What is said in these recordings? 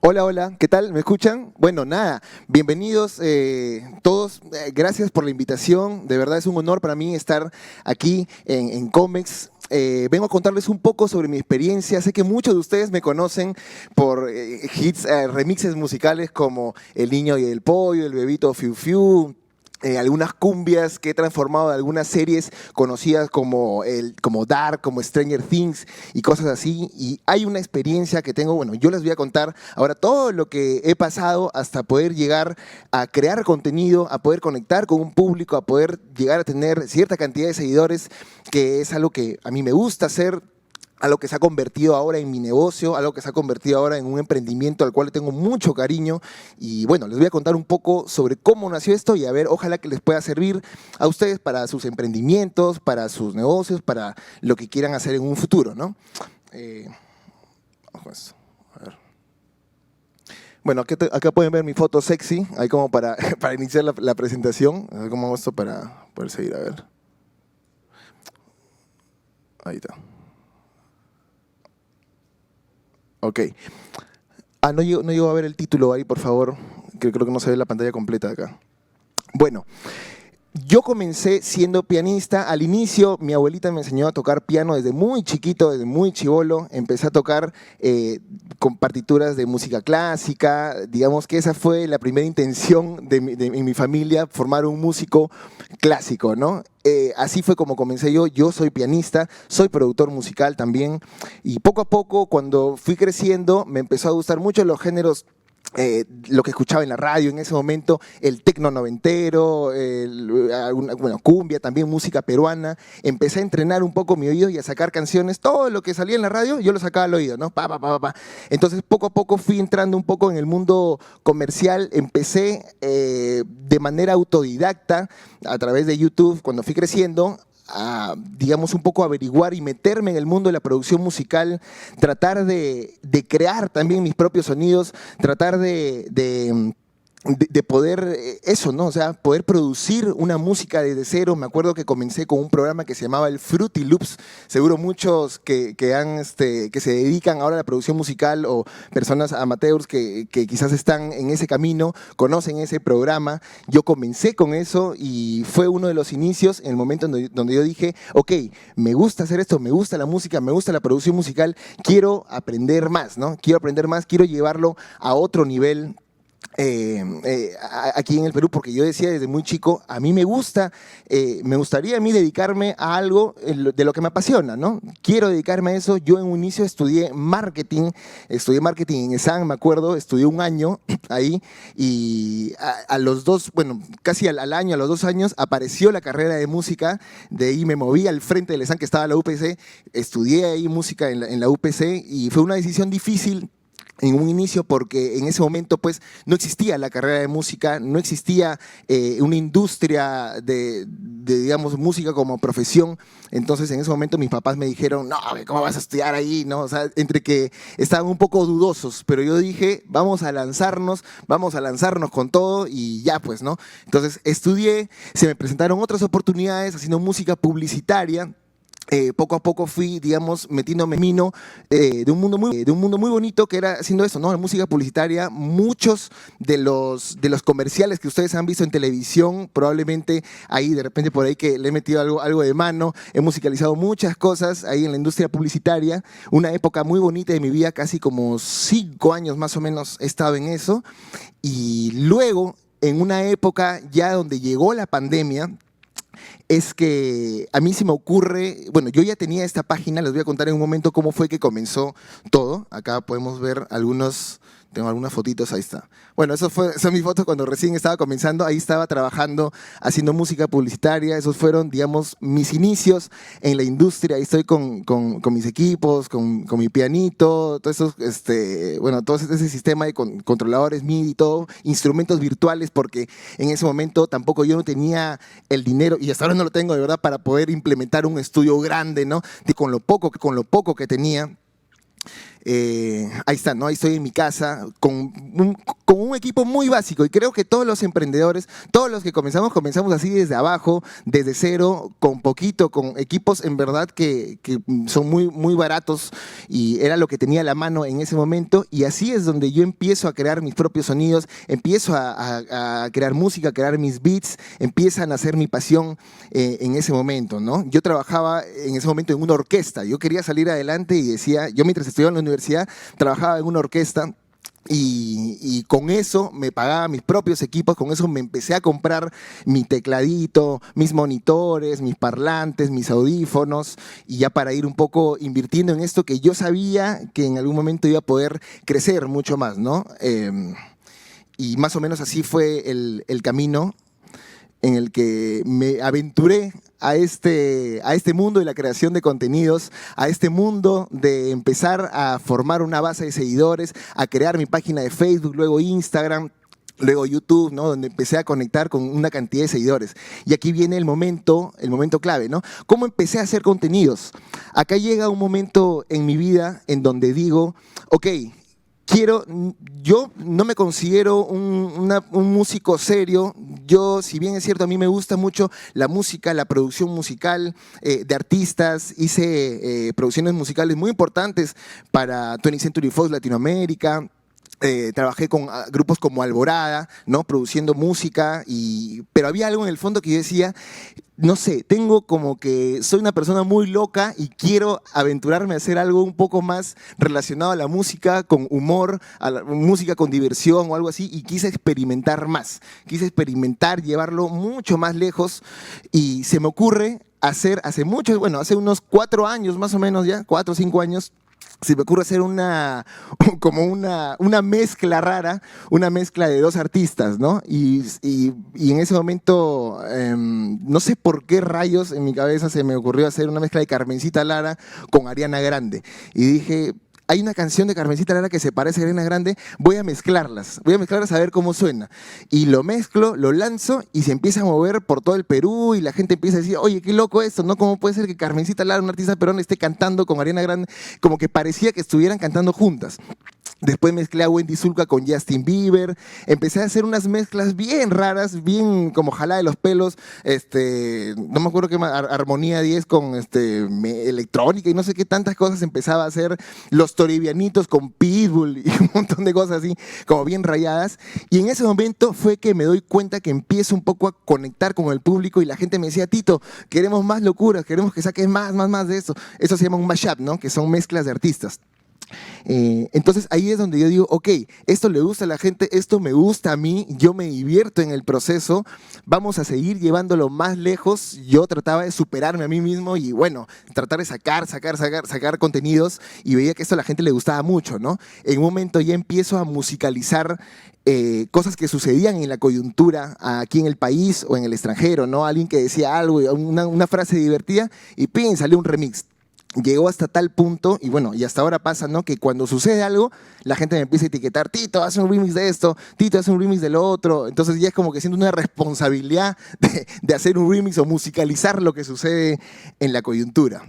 Hola, hola, ¿qué tal? ¿Me escuchan? Bueno, nada, bienvenidos todos, gracias por la invitación, de verdad es un honor para mí estar aquí en Comex. Vengo a contarles un poco sobre mi experiencia, sé que muchos de ustedes me conocen por hits, remixes musicales como El Niño y el Pollo, El Bebito Fiu Fiu, algunas cumbias que he transformado de algunas series conocidas como Dark, como Stranger Things y cosas así. Y hay una experiencia que tengo, bueno, yo les voy a contar ahora todo lo que he pasado hasta poder llegar a crear contenido, a poder conectar con un público, a poder llegar a tener cierta cantidad de seguidores, que es algo que a mí me gusta hacer, algo que se ha convertido ahora en mi negocio, algo que se ha convertido ahora en un emprendimiento al cual le tengo mucho cariño. Y bueno, les voy a contar un poco sobre cómo nació esto y a ver, ojalá que les pueda servir a ustedes para sus emprendimientos, para sus negocios, para lo que quieran hacer en un futuro, ¿no? Ojo eso. A ver. Bueno, acá pueden ver mi foto sexy, ahí como para iniciar la presentación. A ver cómo hago esto para poder seguir, a ver. Ahí está. Ok. No llego a ver el título ahí, por favor, que creo que no se ve la pantalla completa de acá. Bueno, yo comencé siendo pianista. Al inicio, mi abuelita me enseñó a tocar piano desde muy chiquito, desde muy chibolo. Empecé a tocar con partituras de música clásica. Digamos que esa fue la primera intención de mi familia, formar un músico clásico, ¿no? Así fue como comencé yo. Yo soy pianista, soy productor musical también. Y poco a poco, cuando fui creciendo, me empezó a gustar mucho los géneros, lo que escuchaba en la radio en ese momento, el tecno noventero, bueno, cumbia, también música peruana. Empecé a entrenar un poco mi oído y a sacar canciones. Todo lo que salía en la radio, yo lo sacaba al oído, ¿no? Pa, pa, pa, pa. Entonces, poco a poco fui entrando un poco en el mundo comercial. Empecé de manera autodidacta, a través de YouTube, cuando fui creciendo, a, digamos, un poco averiguar y meterme en el mundo de la producción musical, tratar de crear también mis propios sonidos, tratar de poder eso, ¿no? O sea, poder producir una música desde cero. Me acuerdo que comencé con un programa que se llamaba el Fruity Loops. Seguro muchos que se dedican ahora a la producción musical o personas amateurs que quizás están en ese camino, conocen ese programa. Yo comencé con eso y fue uno de los inicios en el momento donde yo dije, ok, me gusta hacer esto, me gusta la música, me gusta la producción musical, quiero aprender más, ¿no? Quiero aprender más, quiero llevarlo a otro nivel aquí en el Perú, porque yo decía desde muy chico, a mí me gustaría a mí dedicarme a algo de lo que me apasiona, ¿no? Quiero dedicarme a eso. Yo en un inicio estudié marketing en ESAN, me acuerdo, estudié un año ahí y a los dos, bueno, casi al año, a los 2 años, apareció la carrera de música. De ahí me moví al frente del ESAN, que estaba la UPC, estudié ahí música en la UPC y fue una decisión difícil en un inicio, porque en ese momento pues no existía la carrera de música, no existía una industria digamos, música como profesión. Entonces en ese momento mis papás me dijeron, no, ¿cómo vas a estudiar ahí? ¿No? O sea, entre que estaban un poco dudosos, pero yo dije, vamos a lanzarnos con todo y ya pues, ¿no? Entonces estudié, se me presentaron otras oportunidades haciendo música publicitaria. Poco a poco fui, digamos, metiéndome en mino de un mundo muy bonito que era haciendo eso, ¿no? La música publicitaria. Muchos de los comerciales que ustedes han visto en televisión, probablemente ahí, de repente por ahí que le he metido algo de mano, he musicalizado muchas cosas ahí en la industria publicitaria. Una época muy bonita de mi vida, casi como 5 años más o menos he estado en eso. Y luego, en una época ya donde llegó la pandemia, es que a mí se me ocurre, bueno, yo ya tenía esta página, les voy a contar en un momento cómo fue que comenzó todo. Acá podemos ver tengo algunas fotitos, ahí está. Bueno, son mis fotos cuando recién estaba comenzando, ahí estaba trabajando, haciendo música publicitaria. Esos fueron, digamos, mis inicios en la industria. Ahí estoy con mis equipos, con mi pianito, todo eso, bueno, todo ese sistema de controladores MIDI y todo, instrumentos virtuales, porque en ese momento tampoco yo no tenía el dinero, y hasta ahora no lo tengo de verdad, para poder implementar un estudio grande, ¿no? Con lo poco que tenía. ahí está, ¿no? Ahí estoy en mi casa con un equipo muy básico y creo que todos los emprendedores, todos los que comenzamos así desde abajo, desde cero, con poquito, con equipos en verdad que son muy, muy baratos y era lo que tenía a la mano en ese momento y así es donde yo empiezo a crear mis propios sonidos, empiezo a crear música, a crear mis beats, empieza a nacer mi pasión en ese momento, ¿no? Yo trabajaba en ese momento en una orquesta, yo quería salir adelante y decía, yo mientras estudiaba en la universidad trabajaba en una orquesta. Y con eso me pagaba mis propios equipos, con eso me empecé a comprar mi tecladito, mis monitores, mis parlantes, mis audífonos, y ya para ir un poco invirtiendo en esto que yo sabía que en algún momento iba a poder crecer mucho más, ¿no? Y más o menos así fue el camino en el que me aventuré a este mundo de la creación de contenidos, a este mundo de empezar a formar una base de seguidores, a crear mi página de Facebook, luego Instagram, luego YouTube, ¿no? Donde empecé a conectar con una cantidad de seguidores. Y aquí viene el momento clave, ¿no? ¿Cómo empecé a hacer contenidos? Acá llega un momento en mi vida en donde digo, ok, yo no me considero un músico serio. Yo, si bien es cierto, a mí me gusta mucho la música, la producción musical de artistas. Hice producciones musicales muy importantes para 20th Century Fox Latinoamérica. Trabajé con grupos como Alborada, ¿no? Produciendo música, pero había algo en el fondo que yo decía, no sé, tengo como que soy una persona muy loca y quiero aventurarme a hacer algo un poco más relacionado a la música, con humor, a la música con diversión o algo así, y quise experimentar más, llevarlo mucho más lejos y se me ocurre hacer hace unos 4 años más o menos ya, 4 o 5 años, se me ocurre hacer una mezcla rara, una mezcla de 2 artistas, ¿no? Y en ese momento, no sé por qué rayos en mi cabeza se me ocurrió hacer una mezcla de Carmencita Lara con Ariana Grande. Y dije, hay una canción de Carmencita Lara que se parece a Ariana Grande, voy a mezclarlas a ver cómo suena. Y lo mezclo, lo lanzo y se empieza a mover por todo el Perú y la gente empieza a decir, oye, qué loco esto, ¿no? ¿Cómo puede ser que Carmencita Lara, una artista peruana, esté cantando con Ariana Grande? Como que parecía que estuvieran cantando juntas. Después mezclé a Wendy Zulka con Justin Bieber. Empecé a hacer unas mezclas bien raras, bien como jalada de los pelos. No me acuerdo qué más, Armonía 10 con electrónica y no sé qué tantas cosas empezaba a hacer. Los Toribianitos con Pitbull y un montón de cosas así, como bien rayadas. Y en ese momento fue que me doy cuenta que empiezo un poco a conectar con el público y la gente me decía, Tito, queremos más locuras, queremos que saques más de eso. Eso se llama un mashup, ¿no? Que son mezclas de artistas. Entonces ahí es donde yo digo, ok, esto le gusta a la gente, esto me gusta a mí, yo me divierto en el proceso, vamos a seguir llevándolo más lejos. Yo trataba de superarme a mí mismo y bueno, tratar de sacar contenidos y veía que esto a la gente le gustaba mucho, ¿no? En un momento ya empiezo a musicalizar cosas que sucedían en la coyuntura aquí en el país o en el extranjero, ¿no? Alguien que decía algo, una frase divertida y ¡pin! Salió un remix. Llegó hasta tal punto, y bueno, y hasta ahora pasa, ¿no? Que cuando sucede algo, la gente me empieza a etiquetar, Tito, haz un remix de esto, Tito, haz un remix de lo otro. Entonces ya es como que siento una responsabilidad de hacer un remix o musicalizar lo que sucede en la coyuntura,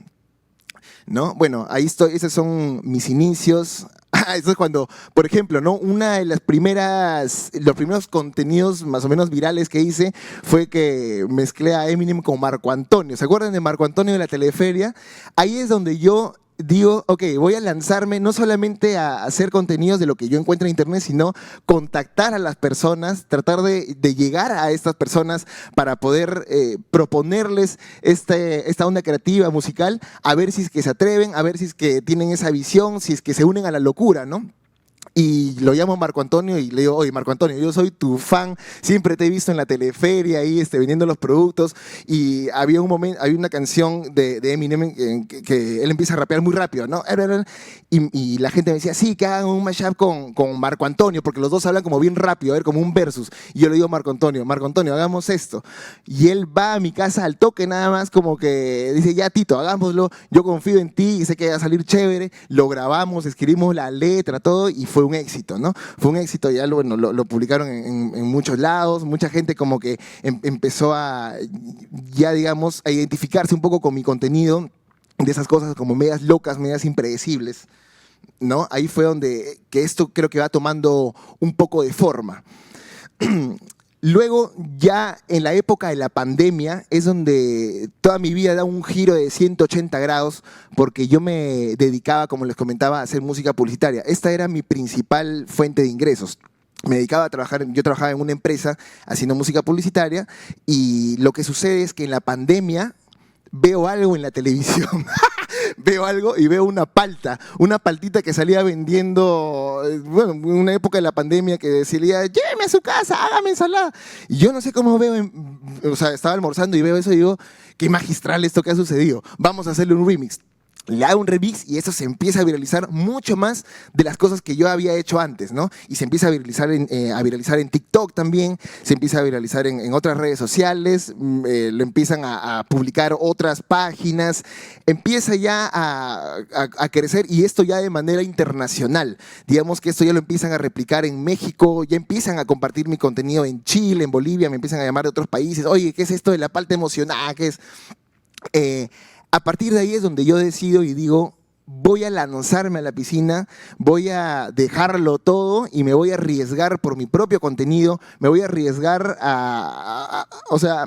¿no? Bueno, ahí estoy, esos son mis inicios. Eso es cuando, por ejemplo, ¿no? Una de los primeros contenidos más o menos virales que hice fue que mezclé a Eminem con Marco Antonio. ¿Se acuerdan de Marco Antonio de la Teleferia? Ahí es donde yo digo, ok, voy a lanzarme no solamente a hacer contenidos de lo que yo encuentro en internet, sino contactar a las personas, tratar de llegar a estas personas para poder proponerles esta onda creativa, musical, a ver si es que se atreven, a ver si es que tienen esa visión, si es que se unen a la locura, ¿no? Y lo llamo Marco Antonio y le digo, oye, Marco Antonio, yo soy tu fan, siempre te he visto en la teleferia ahí vendiendo los productos. Y había una canción de Eminem que él empieza a rapear muy rápido, ¿no? Y la gente me decía, sí, que hagan un mashup con Marco Antonio, porque los dos hablan como bien rápido, a ver, como un versus. Y yo le digo a Marco Antonio, hagamos esto. Y él va a mi casa al toque nada más, como que dice, ya Tito, hagámoslo, yo confío en ti y sé que va a salir chévere. Lo grabamos, escribimos la letra, todo, y fue un éxito, ¿no? Fue un éxito, ya lo publicaron en muchos lados, mucha gente como que empezó a, ya digamos, a identificarse un poco con mi contenido, de esas cosas como medias locas, medias impredecibles. ¿no? Ahí fue donde que esto creo que va tomando un poco de forma. Luego, ya en la época de la pandemia, es donde toda mi vida da un giro de 180 grados, porque yo me dedicaba, como les comentaba, a hacer música publicitaria. Esta era mi principal fuente de ingresos. Me dedicaba a trabajar, yo trabajaba en una empresa haciendo música publicitaria, y lo que sucede es que en la pandemia veo algo en la televisión. Veo algo y veo una paltita que salía vendiendo, bueno, en una época de la pandemia que decía, lléveme a su casa, hágame ensalada. Y yo no sé cómo veo, o sea, estaba almorzando y veo eso y digo, qué magistral esto que ha sucedido, vamos a hacerle un remix. Le hago un remix y eso se empieza a viralizar mucho más de las cosas que yo había hecho antes, ¿no? Y se empieza a viralizar en TikTok también, se empieza a viralizar en otras redes sociales, lo empiezan a publicar otras páginas, empieza ya a crecer, y esto ya de manera internacional. Digamos que esto ya lo empiezan a replicar en México, ya empiezan a compartir mi contenido en Chile, en Bolivia, me empiezan a llamar de otros países, oye, ¿qué es esto de la palta emocionada? ¿Qué es? A partir de ahí es donde yo decido y digo, voy a lanzarme a la piscina, voy a dejarlo todo y me voy a arriesgar por mi propio contenido, me voy a arriesgar o sea,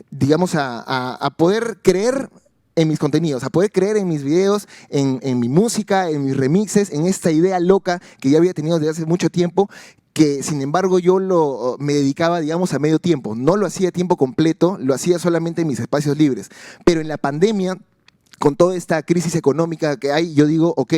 digamos, a poder creer en mis contenidos, a poder creer en mis videos, en mi música, en mis remixes, en esta idea loca que ya había tenido desde hace mucho tiempo, que sin embargo yo me dedicaba, digamos, a medio tiempo. No lo hacía a tiempo completo, lo hacía solamente en mis espacios libres. Pero en la pandemia, con toda esta crisis económica que hay, yo digo, ok,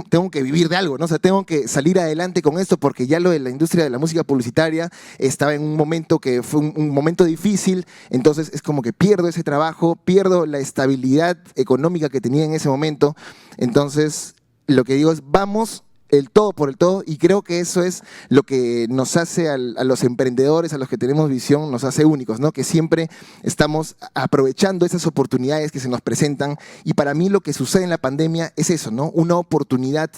tengo que vivir de algo, ¿no? O sea, tengo que salir adelante con esto, porque ya lo de la industria de la música publicitaria estaba en un momento que fue un momento difícil, entonces es como que pierdo ese trabajo, pierdo la estabilidad económica que tenía en ese momento. Entonces, lo que digo es, vamos el todo por el todo, y creo que eso es lo que nos hace a los emprendedores, a los que tenemos visión, nos hace únicos, ¿no? Que siempre estamos aprovechando esas oportunidades que se nos presentan, y para mí lo que sucede en la pandemia es eso, ¿no? Una oportunidad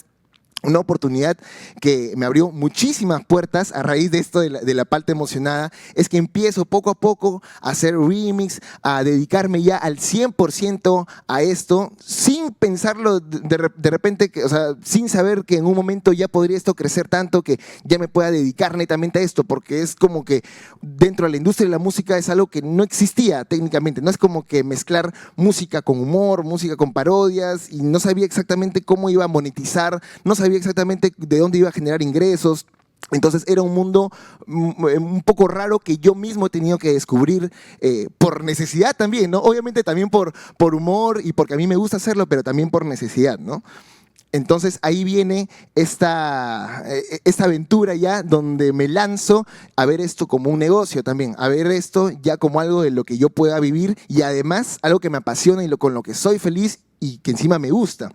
que me abrió muchísimas puertas a raíz de esto de la palta emocionada. Es que empiezo poco a poco a hacer remix, a dedicarme ya al 100% a esto, sin pensarlo de repente, o sea, sin saber que en un momento ya podría esto crecer tanto que ya me pueda dedicar netamente a esto, porque es como que dentro de la industria de la música es algo que no existía técnicamente. No es como que mezclar música con humor, música con parodias, y no sabía exactamente cómo iba a monetizar, no sabía exactamente de dónde iba a generar ingresos. Entonces era un mundo un poco raro que yo mismo he tenido que descubrir por necesidad también, ¿no? Obviamente también por humor y porque a mí me gusta hacerlo, pero también por necesidad, ¿no? Entonces ahí viene esta aventura ya, donde me lanzo a ver esto como un negocio también, a ver esto ya como algo de lo que yo pueda vivir, y además algo que me apasiona y con lo que soy feliz y que encima me gusta.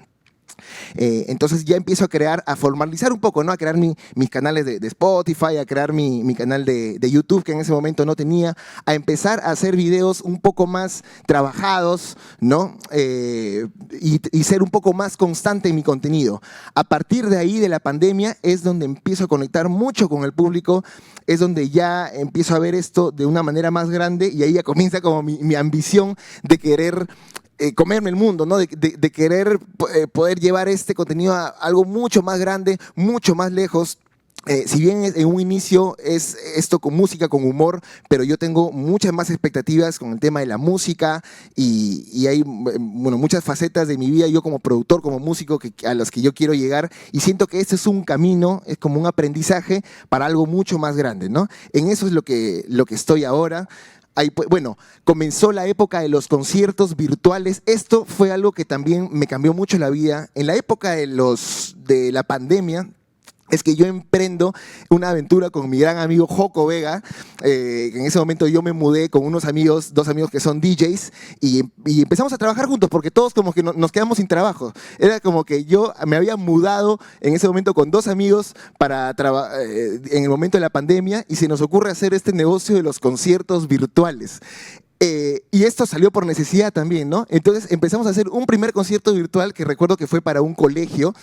Entonces ya empiezo a crear, a formalizar un poco, ¿no? A crear mis canales de Spotify, a crear mi canal de YouTube, que en ese momento no tenía, a empezar a hacer videos un poco más trabajados, ¿no? Y ser un poco más constante en mi contenido. A partir de ahí, de la pandemia, es donde empiezo a conectar mucho con el público, es donde ya empiezo a ver esto de una manera más grande, y ahí ya comienza como mi ambición de querer comerme el mundo, ¿no? De querer poder llevar este contenido a algo mucho más grande, mucho más lejos. Si bien en un inicio es esto con música, con humor, pero yo tengo muchas más expectativas con el tema de la música, y hay, bueno, muchas facetas de mi vida, yo como productor, como músico, a las que yo quiero llegar, y siento que este es un camino, es como un aprendizaje para algo mucho más grande, ¿no? En eso es lo que estoy ahora. Ahí, bueno, comenzó la época de los conciertos virtuales. Esto fue algo que también me cambió mucho la vida. En la época de la pandemia, es que yo emprendo una aventura con mi gran amigo Joco Vega. En ese momento yo me mudé con unos amigos, dos amigos que son DJs, y empezamos a trabajar juntos, porque todos como que nos quedamos sin trabajo. Era como que yo me había mudado en ese momento con dos amigos en el momento de la pandemia, y se nos ocurre hacer este negocio de los conciertos virtuales. Y esto salió por necesidad también, ¿no? Entonces empezamos a hacer un primer concierto virtual, que recuerdo que fue para un colegio.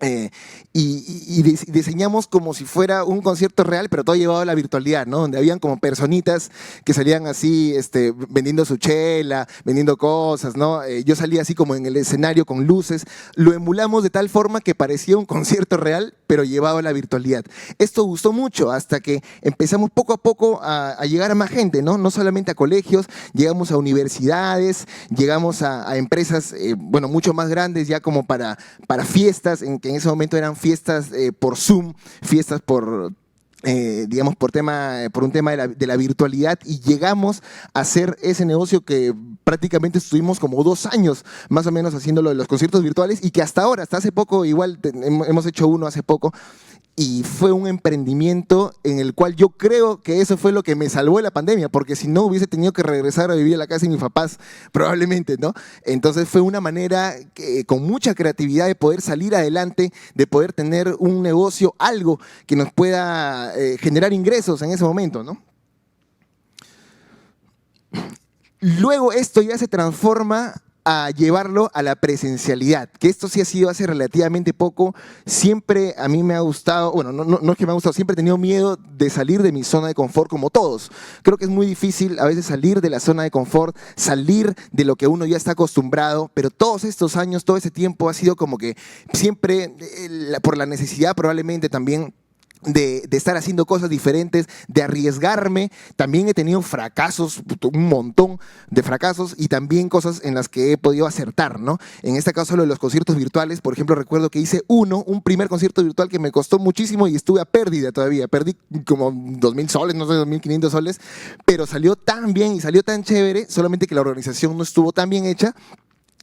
Eh, y diseñamos como si fuera un concierto real, pero todo llevado a la virtualidad, ¿no? Donde habían como personitas que salían así, vendiendo su chela, vendiendo cosas, ¿no? Yo salía así como en el escenario con luces. Lo emulamos de tal forma que parecía un concierto real, pero llevado a la virtualidad. Esto gustó mucho hasta que empezamos poco a poco a llegar a más gente, ¿no? No solamente a colegios, llegamos a universidades, llegamos a empresas, bueno, mucho más grandes ya como para fiestas, que en ese momento eran fiestas por Zoom, fiestas por, digamos, por un tema de la virtualidad, y llegamos a hacer ese negocio que prácticamente estuvimos como 2 años más o menos haciéndolo de los conciertos virtuales, y que hasta ahora, hasta hace poco, igual hemos hecho uno hace poco, y fue un emprendimiento en el cual yo creo que eso fue lo que me salvó de la pandemia, porque si no hubiese tenido que regresar a vivir a la casa de mis papás, probablemente, ¿no? Entonces fue una manera con mucha creatividad de poder salir adelante, de poder tener un negocio, algo que nos pueda generar ingresos en ese momento, ¿no? Luego esto ya se transforma a llevarlo a la presencialidad, que esto sí ha sido hace relativamente poco. Siempre a mí me ha gustado, bueno, no es que me ha gustado, siempre he tenido miedo de salir de mi zona de confort como todos. Creo que es muy difícil a veces salir de la zona de confort, salir de lo que uno ya está acostumbrado, pero todos estos años, todo ese tiempo ha sido como que siempre, por la necesidad probablemente también, de estar haciendo cosas diferentes, de arriesgarme. También he tenido fracasos, un montón de fracasos, y también cosas en las que he podido acertar, ¿no? En este caso, lo de los conciertos virtuales, por ejemplo, recuerdo que hice un primer concierto virtual que me costó muchísimo y estuve a pérdida todavía. Perdí como 2.000 soles, no sé, 2.500 soles, pero salió tan bien y salió tan chévere, solamente que la organización no estuvo tan bien hecha,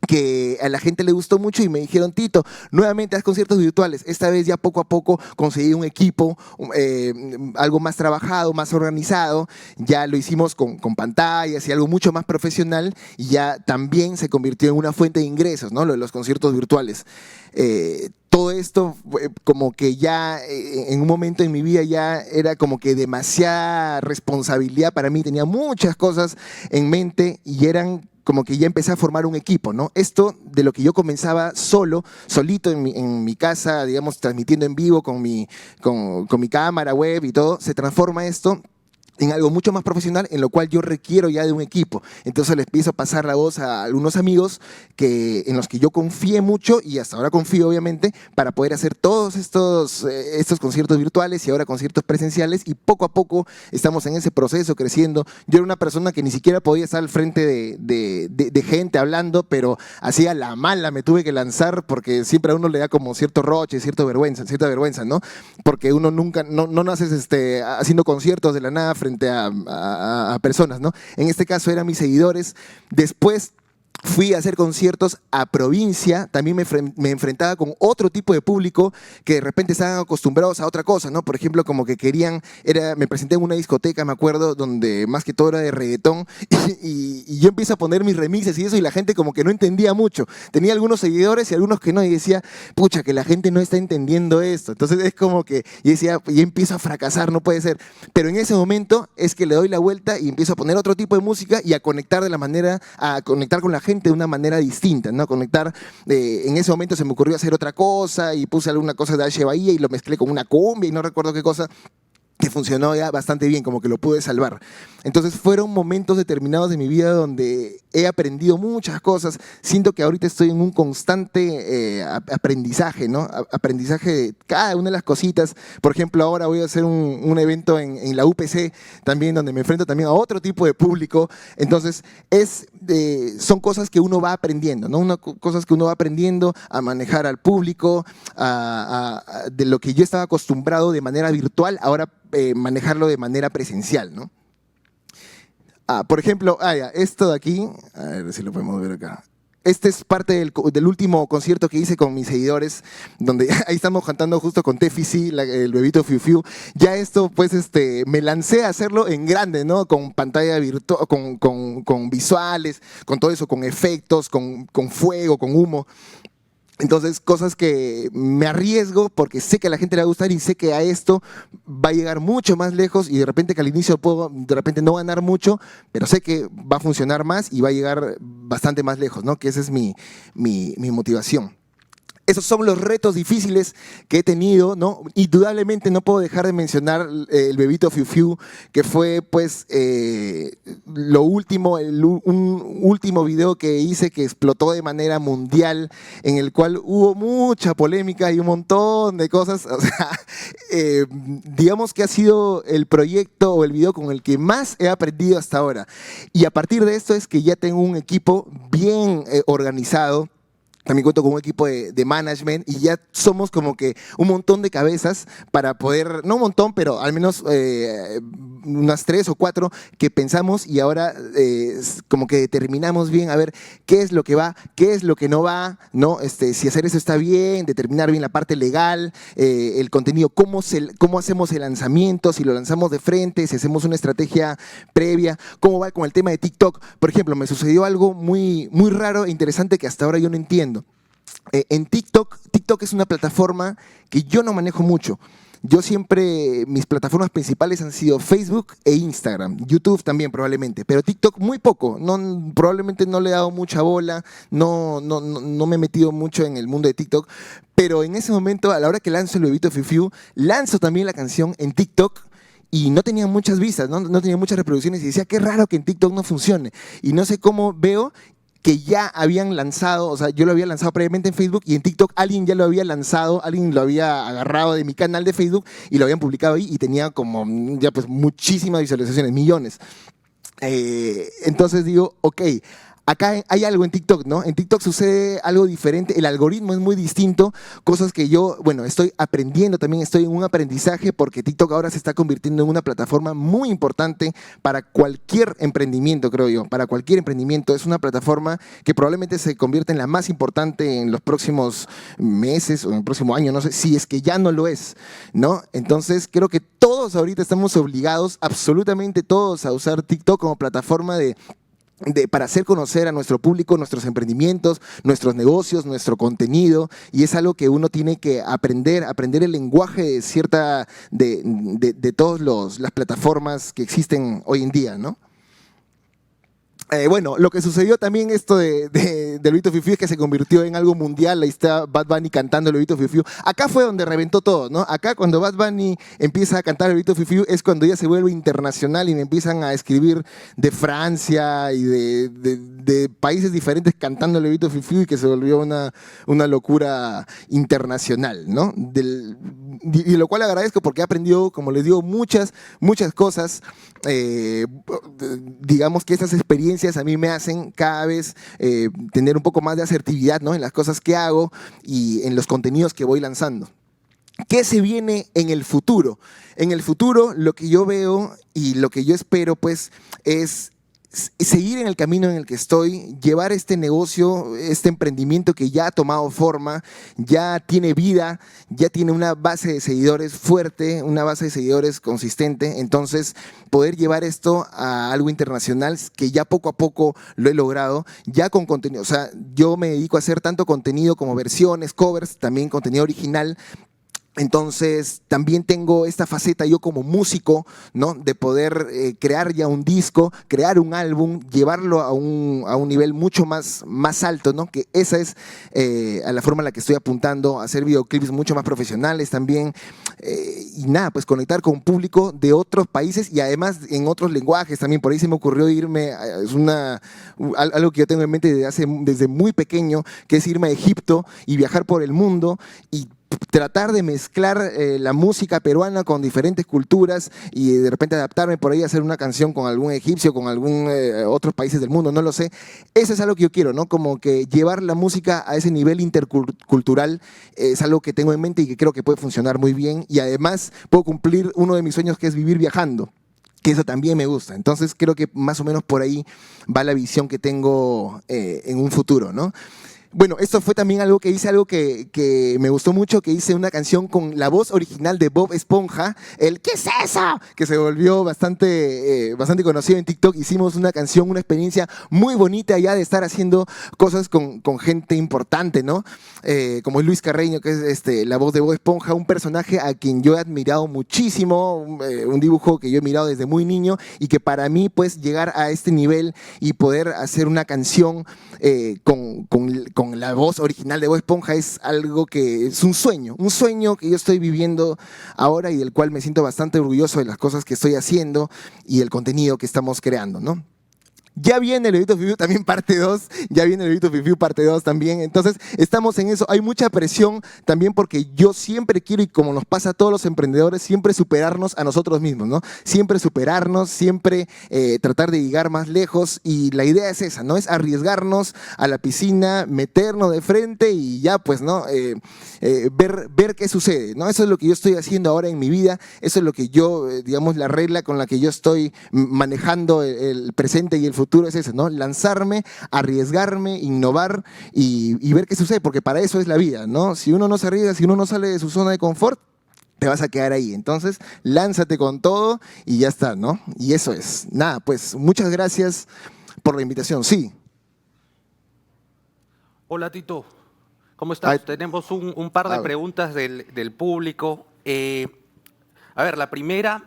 que a la gente le gustó mucho y me dijeron: Tito, nuevamente haz conciertos virtuales. Esta vez ya poco a poco conseguí un equipo, algo más trabajado, más organizado. Ya lo hicimos con pantallas y algo mucho más profesional, y ya también se convirtió en una fuente de ingresos, ¿no? Lo de los conciertos virtuales. Todo esto como que ya en un momento en mi vida ya era como que demasiada responsabilidad para mí. Tenía muchas cosas en mente y eran como que ya empecé a formar un equipo, ¿no? Esto de lo que yo comenzaba solito en mi casa, digamos, transmitiendo en vivo con mi cámara web y todo, se transforma esto en algo mucho más profesional, en lo cual yo requiero ya de un equipo. Entonces les empiezo a pasar la voz a algunos amigos en los que yo confié mucho, y hasta ahora confío obviamente, para poder hacer todos estos conciertos virtuales y ahora conciertos presenciales, y poco a poco estamos en ese proceso creciendo. Yo era una persona que ni siquiera podía estar al frente de gente hablando, pero hacía la mala, me tuve que lanzar, porque siempre a uno le da como cierto roche, cierta vergüenza, ¿no? Porque uno nunca, no naces haciendo conciertos de la nada frente a personas, ¿no? En este caso eran mis seguidores. Después fui a hacer conciertos a provincia, también me enfrentaba con otro tipo de público que de repente estaban acostumbrados a otra cosa, ¿no? Por ejemplo, como que me presenté en una discoteca, me acuerdo, donde más que todo era de reggaetón, y yo empiezo a poner mis remixes y eso, y la gente como que no entendía mucho. Tenía algunos seguidores y algunos que no, y decía: pucha, que la gente no está entendiendo esto. Entonces es como que, y decía, y empiezo a fracasar, no puede ser. Pero en ese momento es que le doy la vuelta y empiezo a poner otro tipo de música y a conectar con la gente de una manera distinta, ¿no? Conectar, en ese momento se me ocurrió hacer otra cosa y puse alguna cosa de H. Bahía y lo mezclé con una cumbia y no recuerdo qué cosa, que funcionó ya bastante bien, como que lo pude salvar. Entonces fueron momentos determinados de mi vida donde he aprendido muchas cosas. Siento que ahorita estoy en un constante aprendizaje, ¿no? Aprendizaje de cada una de las cositas. Por ejemplo, ahora voy a hacer un evento en la UPC también, donde me enfrento también a otro tipo de público. Entonces son cosas que uno va aprendiendo, ¿no? Cosas que uno va aprendiendo a manejar al público, de lo que yo estaba acostumbrado de manera virtual, ahora manejarlo de manera presencial, ¿no? Por ejemplo, esto de aquí, a ver si lo podemos ver acá. Este es parte del último concierto que hice con mis seguidores, donde ahí estamos cantando justo con Tefici, el bebito Fiu Fiu. Ya esto, pues, me lancé a hacerlo en grande, ¿no? Con pantalla virtual, con visuales, con todo eso, con efectos, con fuego, con humo. Entonces, cosas que me arriesgo porque sé que a la gente le va a gustar y sé que a esto va a llegar mucho más lejos, y de repente que al inicio puedo de repente no ganar mucho, pero sé que va a funcionar más y va a llegar bastante más lejos, ¿no? Que esa es mi motivación. esos son los retos difíciles que he tenido, ¿no? Indudablemente no puedo dejar de mencionar el Bebito Fiu Fiu, que fue pues lo último, un último video que hice que explotó de manera mundial, en el cual hubo mucha polémica y un montón de cosas. O sea, digamos que ha sido el proyecto o el video con el que más he aprendido hasta ahora. Y a partir de esto es que ya tengo un equipo bien organizado. También cuento con un equipo de management y ya somos como que un montón de cabezas para poder, no un montón, pero al menos unas 3 o 4 que pensamos y ahora como que determinamos bien a ver qué es lo que va, qué es lo que no va, ¿no? Si hacer eso está bien, determinar bien la parte legal, el contenido, cómo hacemos el lanzamiento, si lo lanzamos de frente, si hacemos una estrategia previa, cómo va con el tema de TikTok. Por ejemplo, me sucedió algo muy, muy raro e interesante que hasta ahora yo no entiendo. En TikTok es una plataforma que yo no manejo mucho. Yo siempre, mis plataformas principales han sido Facebook e Instagram, YouTube también probablemente, pero TikTok muy poco, no, probablemente no le he dado mucha bola, no me he metido mucho en el mundo de TikTok, pero en ese momento, a la hora que lanzo el Bebito Fiu Fiu, lanzo también la canción en TikTok. Y no tenía muchas vistas, no tenía muchas reproducciones y decía, qué raro que en TikTok no funcione. Y no sé cómo veo que ya habían lanzado, o sea, yo lo había lanzado previamente en Facebook y en TikTok alguien ya lo había lanzado, alguien lo había agarrado de mi canal de Facebook y lo habían publicado ahí y tenía como ya pues muchísimas visualizaciones, millones. Entonces digo, ok, acá hay algo en TikTok, ¿no? En TikTok sucede algo diferente, el algoritmo es muy distinto, cosas que yo, bueno, estoy aprendiendo también, estoy en un aprendizaje porque TikTok ahora se está convirtiendo en una plataforma muy importante para cualquier emprendimiento, creo yo, para cualquier emprendimiento. Es una plataforma que probablemente se convierta en la más importante en los próximos meses o en el próximo año, no sé, si es que ya no lo es, ¿no? Entonces creo que todos ahorita estamos obligados, absolutamente todos, a usar TikTok como plataforma para hacer conocer a nuestro público nuestros emprendimientos, nuestros negocios, nuestro contenido, y es algo que uno tiene que aprender el lenguaje de todas las plataformas que existen hoy en día, ¿no? Bueno, lo que sucedió también esto del Bebito Fiu Fiu es que se convirtió en algo mundial. Ahí está Bad Bunny cantando el Bebito Fiu Fiu. Acá fue donde reventó todo, ¿no? Acá cuando Bad Bunny empieza a cantar el Bebito Fiu Fiu es cuando ya se vuelve internacional y me empiezan a escribir de Francia y de países diferentes cantando el Bebito Fiu Fiu y que se volvió una locura internacional, ¿no? Y lo cual agradezco porque he aprendido, como les digo, muchas cosas. Digamos que estas experiencias a mí me hacen cada vez tener un poco más de asertividad, ¿no? En las cosas que hago y en los contenidos que voy lanzando. ¿Qué se viene en el futuro? En el futuro lo que yo veo y lo que yo espero pues es seguir en el camino en el que estoy, llevar este negocio, este emprendimiento que ya ha tomado forma, ya tiene vida, ya tiene una base de seguidores fuerte, una base de seguidores consistente, entonces poder llevar esto a algo internacional que ya poco a poco lo he logrado, ya con contenido, o sea, yo me dedico a hacer tanto contenido como versiones, covers, también contenido original. Entonces, también tengo esta faceta yo como músico, ¿no? De poder crear ya un disco, crear un álbum, llevarlo a un nivel mucho más alto, ¿no? Que esa es a la forma en la que estoy apuntando, a hacer videoclips mucho más profesionales también. Y nada, pues conectar con un público de otros países y además en otros lenguajes también. Por ahí se me ocurrió irme, es algo que yo tengo en mente desde muy pequeño, que es irme a Egipto y viajar por el mundo y tratar de mezclar la música peruana con diferentes culturas y de repente adaptarme por ahí a hacer una canción con algún egipcio, con algún otros países del mundo, no lo sé. Eso es algo que yo quiero, ¿no? Como que llevar la música a ese nivel intercultural es algo que tengo en mente y que creo que puede funcionar muy bien y además puedo cumplir uno de mis sueños que es vivir viajando, que eso también me gusta. Entonces creo que más o menos por ahí va la visión que tengo en un futuro, ¿no? Bueno, esto fue también algo que hice, algo que me gustó mucho, que hice una canción con la voz original de Bob Esponja, el ¿qué es eso? Que se volvió bastante conocido en TikTok. Hicimos una canción, una experiencia muy bonita ya de estar haciendo cosas con gente importante, ¿no? Como es Luis Carreño, que es la voz de Bob Esponja, un personaje a quien yo he admirado muchísimo, un dibujo que yo he mirado desde muy niño y que para mí, pues, llegar a este nivel y poder hacer una canción con con la voz original de Bob Esponja es algo que es un sueño que yo estoy viviendo ahora y del cual me siento bastante orgulloso de las cosas que estoy haciendo y el contenido que estamos creando, ¿no? Ya viene el Bebito Fiu también parte 2, ya viene el Bebito Fiu parte 2 también, entonces estamos en eso, hay mucha presión también porque yo siempre quiero, y como nos pasa a todos los emprendedores, siempre superarnos a nosotros mismos, ¿no? Siempre superarnos, siempre tratar de llegar más lejos y la idea es esa, ¿no? Es arriesgarnos a la piscina, meternos de frente y ya pues, ¿no? Ver qué sucede, ¿no? Eso es lo que yo estoy haciendo ahora en mi vida, eso es lo que yo, digamos, la regla con la que yo estoy manejando el presente y el futuro es ese, ¿no? Lanzarme, arriesgarme, innovar y ver qué sucede, porque para eso es la vida, ¿no? Si uno no se arriesga, si uno no sale de su zona de confort, te vas a quedar ahí. Entonces, lánzate con todo y ya está, ¿no? Y eso es. Nada, pues muchas gracias por la invitación. Sí. Hola, Tito. ¿Cómo estás? Tenemos un par de preguntas del público. A ver, la primera,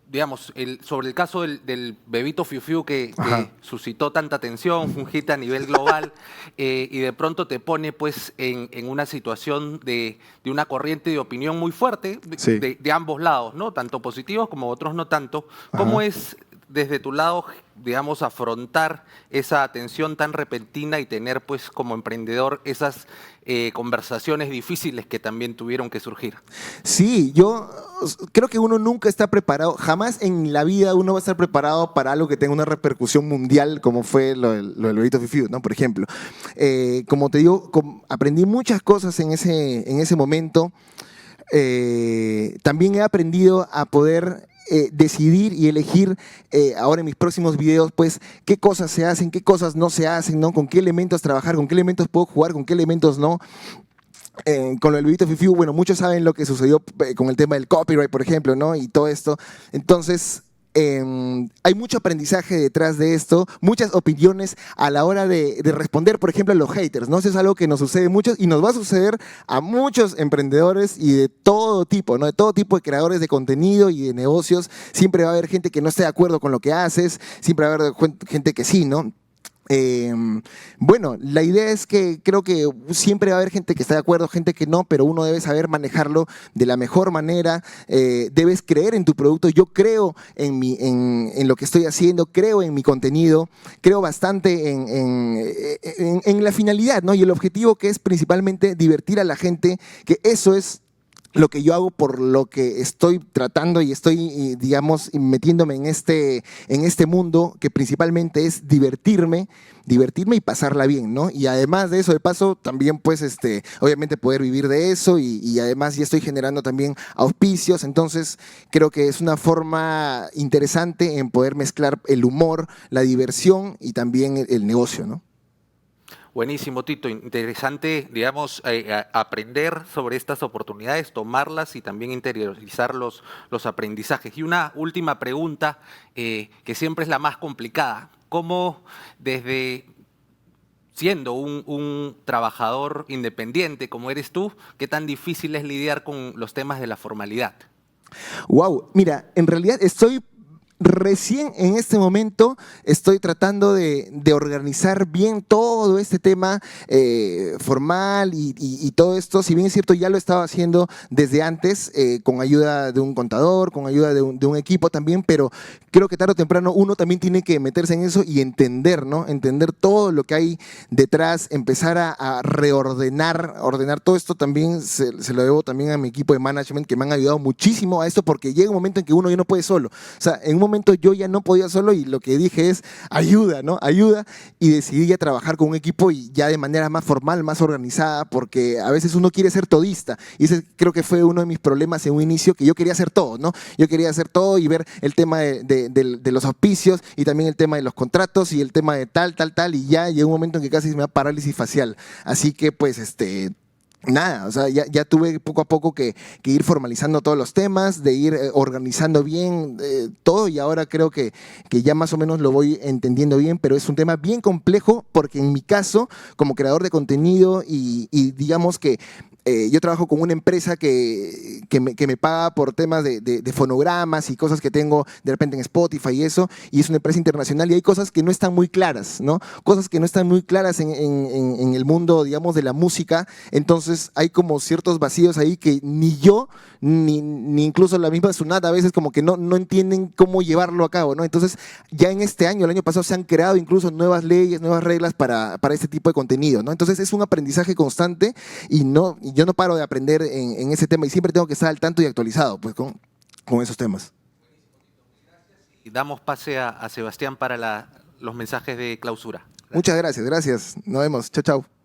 digamos, sobre el caso del Bebito Fiu Fiu que suscitó tanta atención, fue un hit a nivel global, y de pronto te pone pues en una situación de una corriente de opinión muy fuerte Sí. de ambos lados, ¿no? Tanto positivos como otros no tanto. ¿Cómo es desde tu lado, digamos, afrontar esa atención tan repentina y tener pues como emprendedor esas conversaciones difíciles que también tuvieron que surgir? Sí, yo creo que uno nunca está preparado, jamás en la vida uno va a estar preparado para algo que tenga una repercusión mundial como fue lo del Bebito Fiu Fiu, ¿no? Por ejemplo, como te digo, aprendí muchas cosas en ese momento. También he aprendido a poder decidir y elegir ahora en mis próximos videos, pues, qué cosas se hacen, qué cosas no se hacen, ¿no? Con qué elementos trabajar, con qué elementos puedo jugar, con qué elementos no. Con lo del Bebito Fiu Fiu, bueno, muchos saben lo que sucedió con el tema del copyright, por ejemplo, ¿no? Y todo esto. Entonces, hay mucho aprendizaje detrás de esto, muchas opiniones a la hora de responder, por ejemplo, a los haters, ¿no? Eso es algo que nos sucede mucho y nos va a suceder a muchos emprendedores y de todo tipo, ¿no? De todo tipo de creadores de contenido y de negocios. Siempre va a haber gente que no esté de acuerdo con lo que haces, siempre va a haber gente que sí, ¿no? Bueno, la idea es que creo que siempre va a haber gente que está de acuerdo, gente que no, pero uno debe saber manejarlo de la mejor manera, debes creer en tu producto. Yo creo en lo que estoy haciendo, creo en mi contenido, creo bastante en la finalidad, ¿no? Y el objetivo, que es principalmente divertir a la gente, que eso es lo que yo hago, por lo que estoy tratando y estoy, digamos, metiéndome en este mundo, que principalmente es divertirme y pasarla bien, ¿no? Y además de eso, de paso, también pues obviamente poder vivir de eso y además ya estoy generando también auspicios, entonces creo que es una forma interesante en poder mezclar el humor, la diversión y también el negocio, ¿no? Buenísimo, Tito. Interesante, digamos, aprender sobre estas oportunidades, tomarlas y también interiorizar los aprendizajes. Y una última pregunta, que siempre es la más complicada. ¿Cómo desde siendo un trabajador independiente como eres tú, qué tan difícil es lidiar con los temas de la formalidad? Wow, mira, en realidad recién en este momento estoy tratando de organizar bien todo este tema formal y todo esto. Si bien es cierto, ya lo estaba haciendo desde antes, con ayuda de un contador, con ayuda de un equipo también, pero creo que tarde o temprano uno también tiene que meterse en eso y entender, ¿no? Entender todo lo que hay detrás, empezar a ordenar todo esto. También se lo debo también a mi equipo de management, que me han ayudado muchísimo a esto, porque llega un momento en que uno ya no puede solo. O sea, en un momento yo ya no podía solo y lo que dije es ayuda, ¿no? Ayuda, y decidí ya trabajar con un equipo y ya de manera más formal, más organizada, porque a veces uno quiere ser todista y ese creo que fue uno de mis problemas en un inicio, que yo quería hacer todo, ¿no? Yo quería hacer todo y ver el tema de los auspicios y también el tema de los contratos y el tema de tal, y ya llegó un momento en que casi me da parálisis facial. Así que pues nada, o sea, ya tuve poco a poco que ir formalizando todos los temas, de ir organizando bien todo, y ahora creo que ya más o menos lo voy entendiendo bien, pero es un tema bien complejo porque en mi caso, como creador de contenido y digamos que yo trabajo con una empresa que me paga por temas de fonogramas y cosas que tengo de repente en Spotify y eso, y es una empresa internacional y hay cosas que no están muy claras, ¿no? Cosas que no están muy claras en el mundo, digamos, de la música, entonces hay como ciertos vacíos ahí que ni yo, ni incluso la misma Sunat a veces como que no entienden cómo llevarlo a cabo, ¿no? Entonces ya en este año, el año pasado, se han creado incluso nuevas leyes, nuevas reglas para este tipo de contenido, ¿no? Entonces es un aprendizaje constante y yo no paro de aprender en ese tema y siempre tengo que estar al tanto y actualizado pues, con esos temas. Y damos pase a Sebastián para los mensajes de clausura. Muchas gracias, gracias. Nos vemos. Chao, chao.